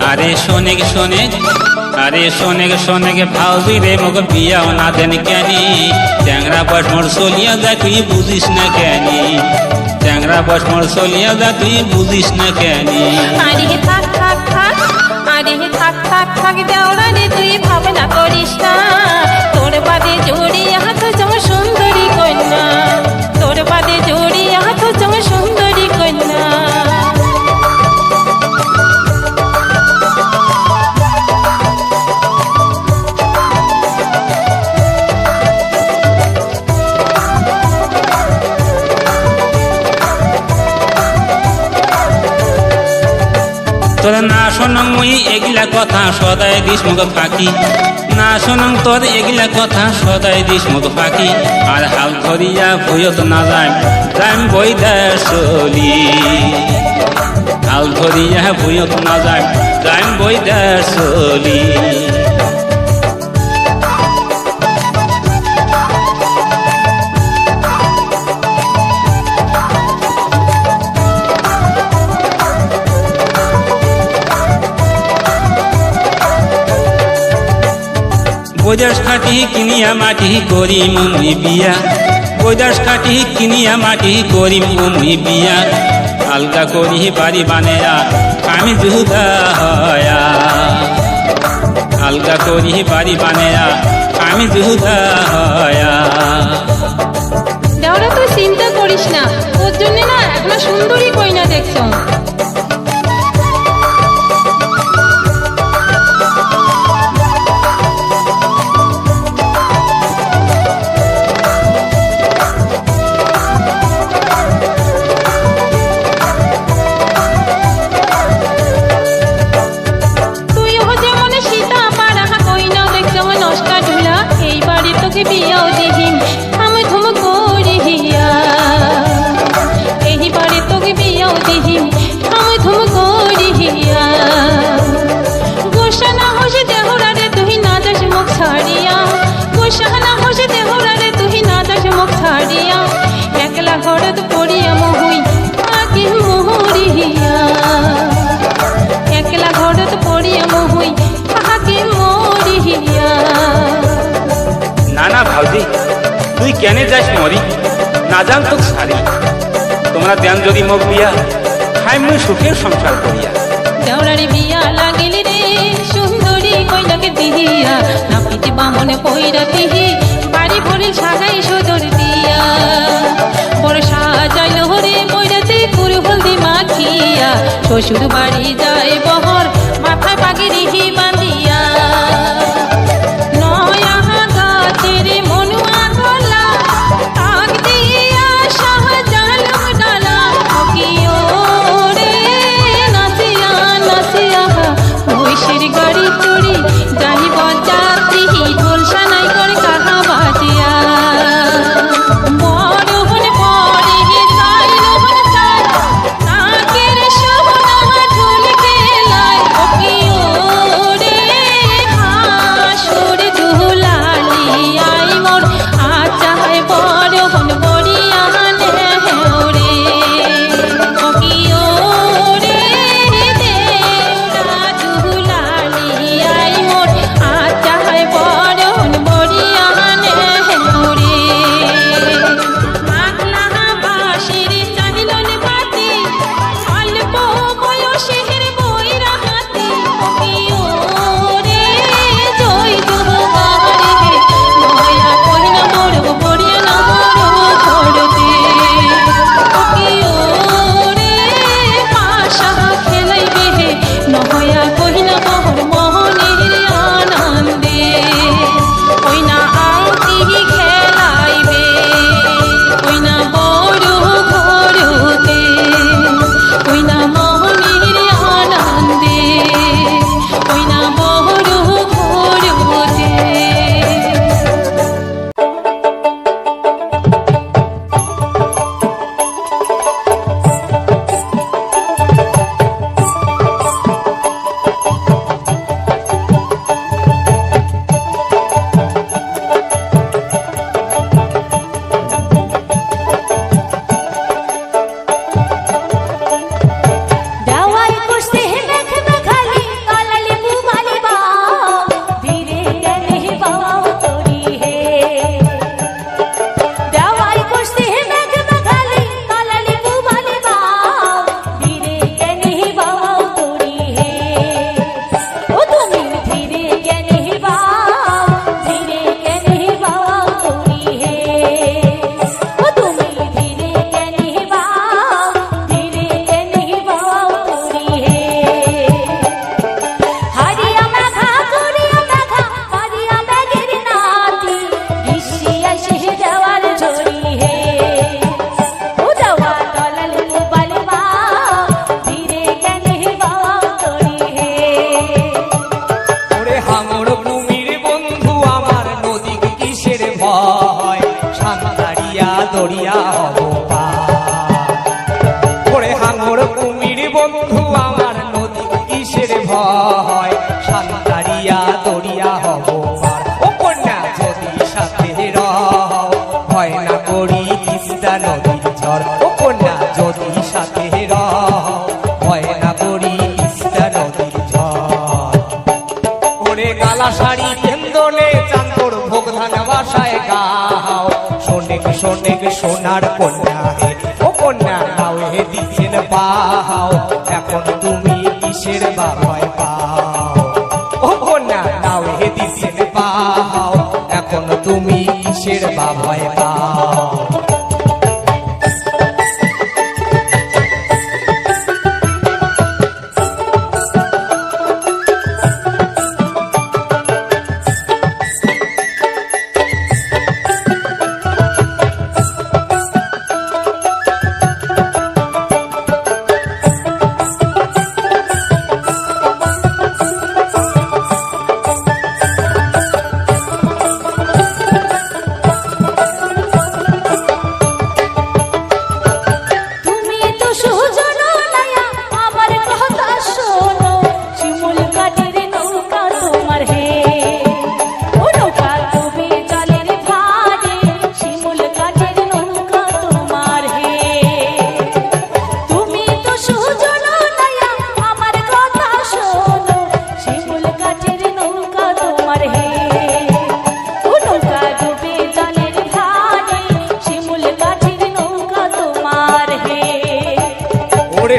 আরে শোনেক শোনেক, আরে শোনেক শোনেক ভাউজি রে মোক বিয়াও না দেন কেনি, ট্যাংরা বস মোর চলিয়া যা তুই বুঝিস না কেনি, ট্যাংরা বস মোর চলিয়া যা তুই বুঝিস না কেনি। আরে থাক থাক থাক, আরে থাক থাক থাক দেওরা রে তুই ভাবনা করিস না, তোর বাদে জড়িয়ে হাত জম সুন্দরী কন্যা, তোর বাদে জড়িয়ে হাত জম সুন্দরী কন্যা। তোর না শোনং মুই এগুলা কথা সদাই দিস মুখ ফাঁকি, না শোনং তোর এগুলা কথা সদাই দিস মুখ ফাঁকি, আর হাল ধরিয়া ভুয়ত না যাই যাইম বৈদার চলি, হাল ধরিয়া ভুয়ত না যাই যাইম বৈদার চলি। বৈদাস খাটি কিনিয়া মাটি করিম মুই বিয়া, বৈদাস খাটি কিনিয়া মাটি করিম মুই বিয়া, আলগা করি বাড়ি বানেয়া আমি জুদা হয়া, আলগা করি বাড়ি বানেয়া আমি জুদা হয়া। দেওরা তুই চিন্তা করিস না, ওর জন্য না এখনো সুন্দরী কইনা দেখছ। বিয়াও দিহিম আমি ধুম করিয়া, এইবারে তোকে বিয়াও দিহিম আমি ধুম করিয়া, গোসা না হসে দেহরারে তুই না যাস মুখ ছাড়িয়া, গোসা না হসে দেহরারে তুই না যাস মুখ ছাড়িয়া, একলা ঘরত পড়িয়া মহুই আগে মরিয়া, একলা ঘরত পড়িয়া মহুই আগে মরিয়া। না না ভাউজি তুই কেনে যাস মরি, না জান তোক সারি, তোমরা দেন যদি মোক বিয়া খাই মুই সুখের সংসার করিয়া। দেওরারে বিয়া লাগিলি রে সুন্দরী কইলাকে দিহিয়া, নাপিতে বামনে পইরা দিহি বাড়ি ভরি সাজাই সদর দিয়া, বড় সাজাইল হরে পইরাতে কুর হলদি মাখিয়া, শ্বশুর বাড়ি যায় বহর মাথায় পাগড়ি বাঁধিয়া, নয়া গাছের মনুয়া গলা তাক দিয়া শাহজালাম ডালা, কিও রে নাচিয়া নাচিয়া মহিষের গাড়ি চড়ি যাইব যাত্রী, ঢোল সানাই করে কাহা বাজিয়া, বড় হন পরে চাইল হন চাই, নাকের সোনা ঢোল খেল দরিয়া হব ওরে হাঙর কুমির বন্ধু আমার নদী কিসের ভয় সান্তারিয়া দরিয়া হব ও কন্যা যদি সাথে রও ভয় না করি তিস্তা নদীর ঝড় ও কন্যা যদি সাথে রও ভয় না করি তিস্তা নদীর ঝড় ওরে কালা শাড়ি কেন্দনে চান্দর ভোগ ধান বাসায় গাও শোনেক শোনেক সোনার কন্যা হে ও কন্যা নাও হে দিচ্ছেন পাও এখন তুমি কিসের বাবায় পাও ও কন্যা নাও হে দিচ্ছেন পাও এখন তুমি কিসের বাবায় পাও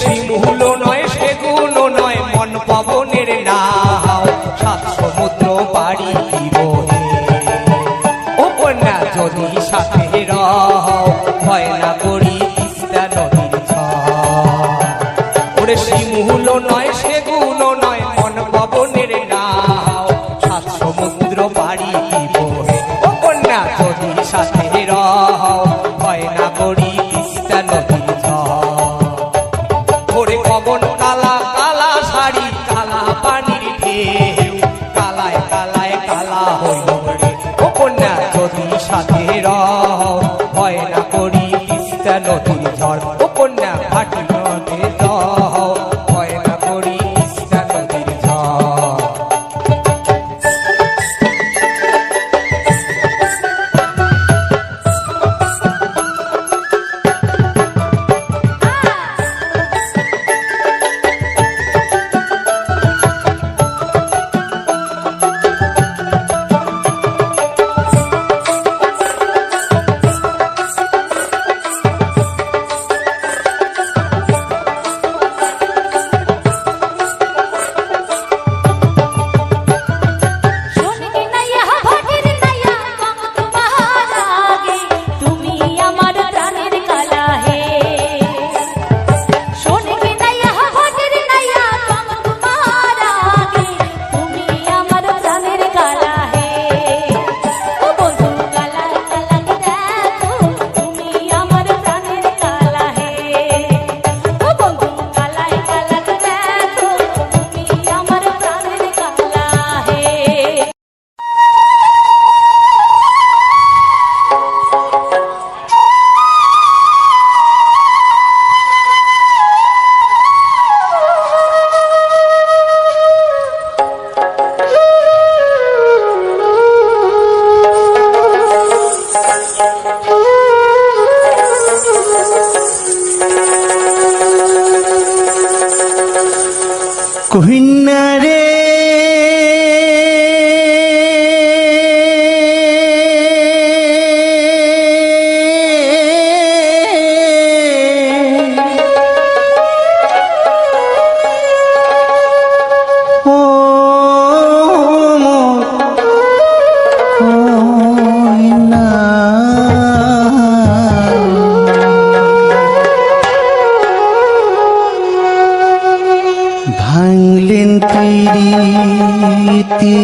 শিমুল নয় সেগুন নয় মন পবনের নাও সাত সমুদ্র পাড়ি দিবহে ও কন্যা যদি সাথে রও ভয় না করি তিস্তা নদীর ঝড় ওরে শিমুল নয় সেগুন নয় মন পবনের নাও সাত সমুদ্র পাড়ি দিবহে ও কন্যা যদি সাথে রও ভয় না করি তিস্তা নদীর ঝড় ওরে কবন কালা কালা শাড়ি কালা পানির ঢেউ কালায় কালায় কালা হইল রে ও কন্যা যদি সাথে রও ভয় না করি তিস্তা নদীর ঝড় ও কন্যা ভাটি নদে যাও ভয় না করি তিস্তা নদীর ঝড় কহিনা রে ও কহিনা ভাঙলেন প্রীতি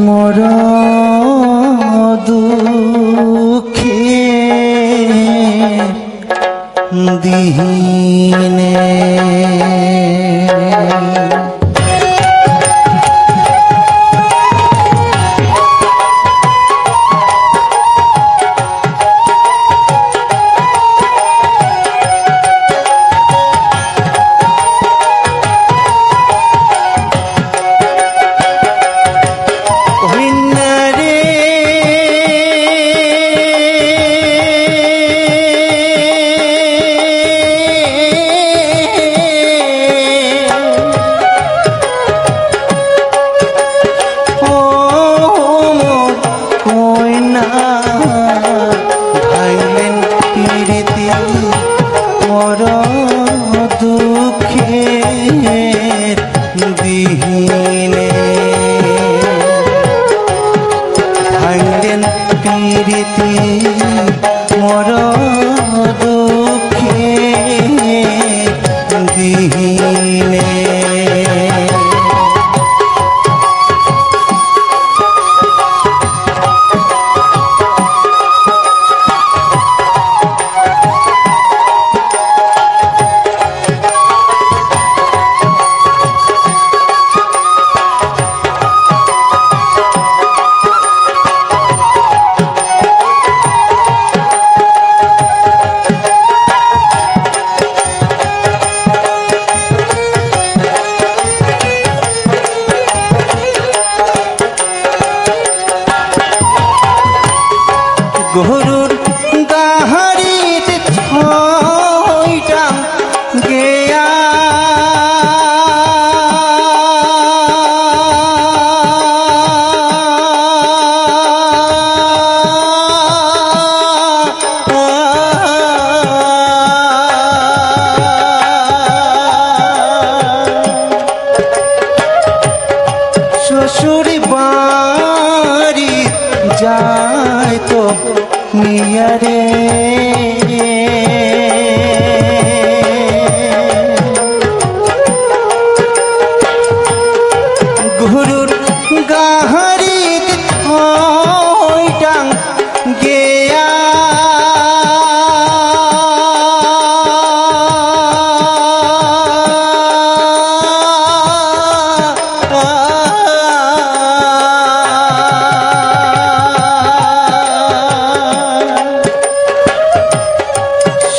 মর দুঃখে দিনে মর দুঃখের দিনে ভাঙলেন প্রীতি মর দুঃখের দিনে গরুর গাহারিতে ছয়টা গেয়া শ্বশুর বাড়ি যায় তো নিয়ারে গুরুর গাহারি ছয়টা গেয়া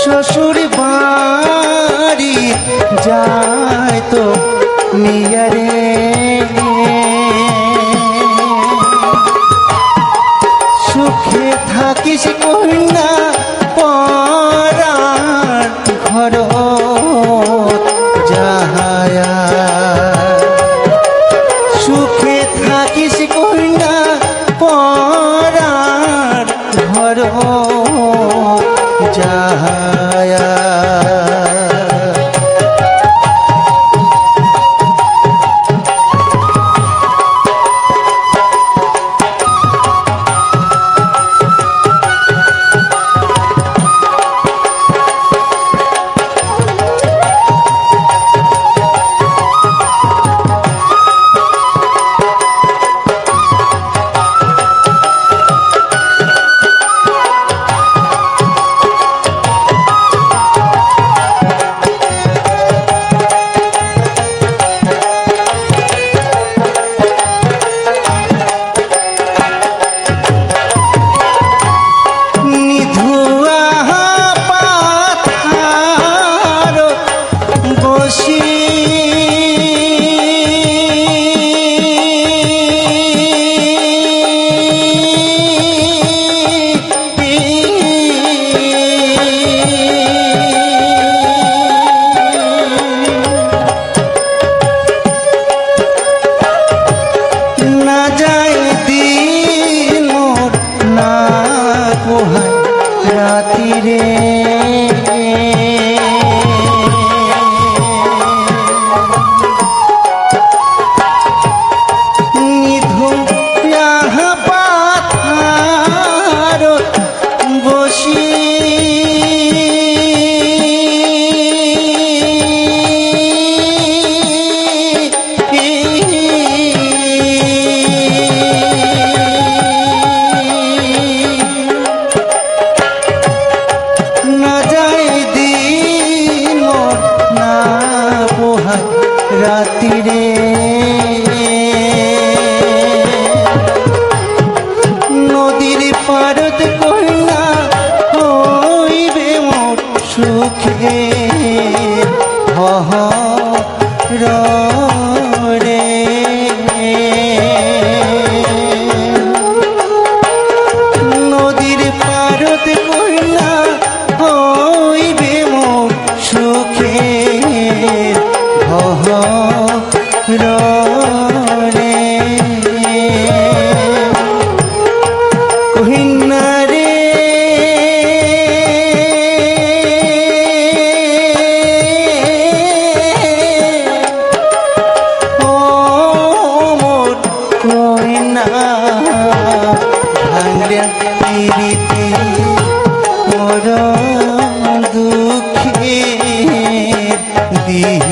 শ্বশুর বাড়ি যায় তো নিয়ারে সুখে থাকিস কন্যা পরার ঘর যাহায়া সুখে থাকিস কন্যা পরার ঘর যাহায়া রাতিরে নিধুম পাথার বসি রাতিরে নদীর পারত কন্যা হইবে মোর সুখে রে নদীর পারত কন্যা হইবে মোর সুখে রে কহিনা রে দিই